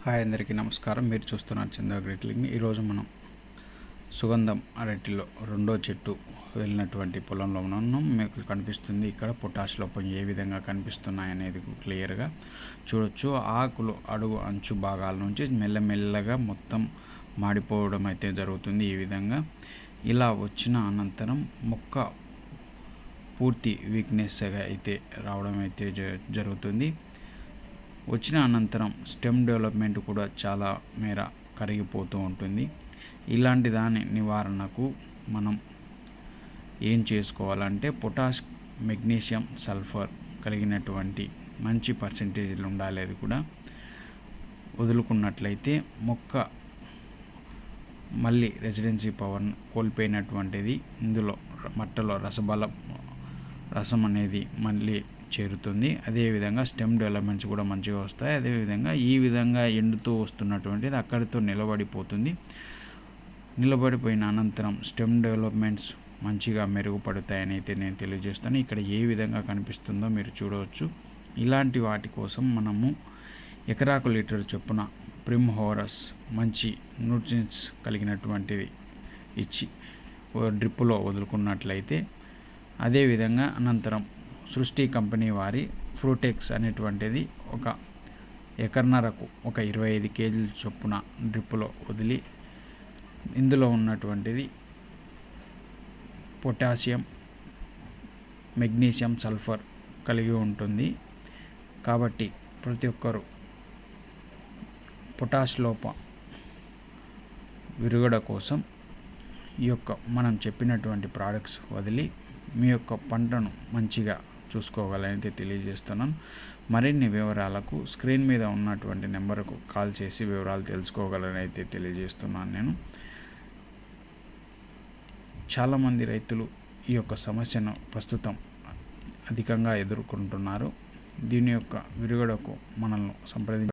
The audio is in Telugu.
హాయ్ అందరికీ నమస్కారం. మీరు చూస్తున్నారు చందు అగ్రికల్చర్. ఈరోజు మనం సుగంధం అరటిలో రెండో చెట్టు వెళ్ళినటువంటి పొలంలో ఉన్నాం. మీకు కనిపిస్తుంది ఇక్కడ పొటాష్ లోపం ఏ విధంగా కనిపిస్తున్నాయి అనేది క్లియర్గా చూడొచ్చు. ఆకులు అడుగు అంచు భాగాల నుంచి మెల్లమెల్లగా మొత్తం మాడిపోవడం అయితే జరుగుతుంది. ఈ విధంగా ఇలా వచ్చిన అనంతరం మొక్క పూర్తి వీక్నెస్గా అయితే రావడం అయితే జరుగుతుంది. వచ్చిన అనంతరం స్టెమ్ డెవలప్మెంట్ కూడా చాలా మేర కరిగిపోతూ ఉంటుంది. ఇలాంటి దాని నివారణకు మనం ఏం చేసుకోవాలంటే పొటాష్, మెగ్నీషియం, సల్ఫర్ కలిగినటువంటి మంచి పర్సెంటేజ్లు ఉండాలి. అది కూడా వదులుకున్నట్లయితే మొక్క మళ్ళీ రెసిడెన్సీ పవర్ కోల్పోయినటువంటిది ఇందులో మట్టలో రసం అనేది మళ్ళీ చేరుతుంది. అదేవిధంగా స్టెమ్ డెవలప్మెంట్స్ కూడా మంచిగా వస్తాయి. అదేవిధంగా ఈ విధంగా ఎండుతూ వస్తున్నటువంటిది అక్కడితో నిలబడిపోతుంది. నిలబడిపోయిన అనంతరం స్టెమ్ డెవలప్మెంట్స్ మంచిగా మెరుగుపడతాయని అయితే నేను తెలియజేస్తాను. ఇక్కడ ఏ విధంగా కనిపిస్తుందో మీరు చూడవచ్చు. ఇలాంటి వాటి కోసం మనము ఎకరాకు లీటర్ చొప్పున ప్రిమ్హోరస్ మంచి న్యూట్రియంట్స్ కలిగినటువంటిది ఇచ్చి డ్రిప్పులో వదులుకున్నట్లయితే, అదేవిధంగా అనంతరం సృష్టి కంపెనీ వారి ఫ్రూటెక్స్ అనేటువంటిది ఒక ఎకర్నరకు ఒక 25 కేజీల చొప్పున డ్రిప్పులో వదిలి ఇందులో ఉన్నటువంటిది పొటాషియం, మెగ్నీషియం, సల్ఫర్ కలిగి ఉంటుంది. కాబట్టి ప్రతి ఒక్కరూ పొటాష్ లోప విరుగుడ కోసం ఈ యొక్క మనం చెప్పినటువంటి ప్రోడక్ట్స్ వదిలి మీ యొక్క పంటను మంచిగా చూసుకోగలనైతే తెలియజేస్తున్నాను. మరిన్ని వివరాలకు స్క్రీన్ మీద ఉన్నటువంటి నెంబర్కు కాల్ చేసి వివరాలు తెలుసుకోగలనైతే తెలియజేస్తున్నాను. నేను చాలామంది రైతులు ఈ యొక్క సమస్యను ప్రస్తుతం అధికంగా ఎదుర్కొంటున్నారు. దీని యొక్క విరుగుడకు మనల్ని సంప్రదించి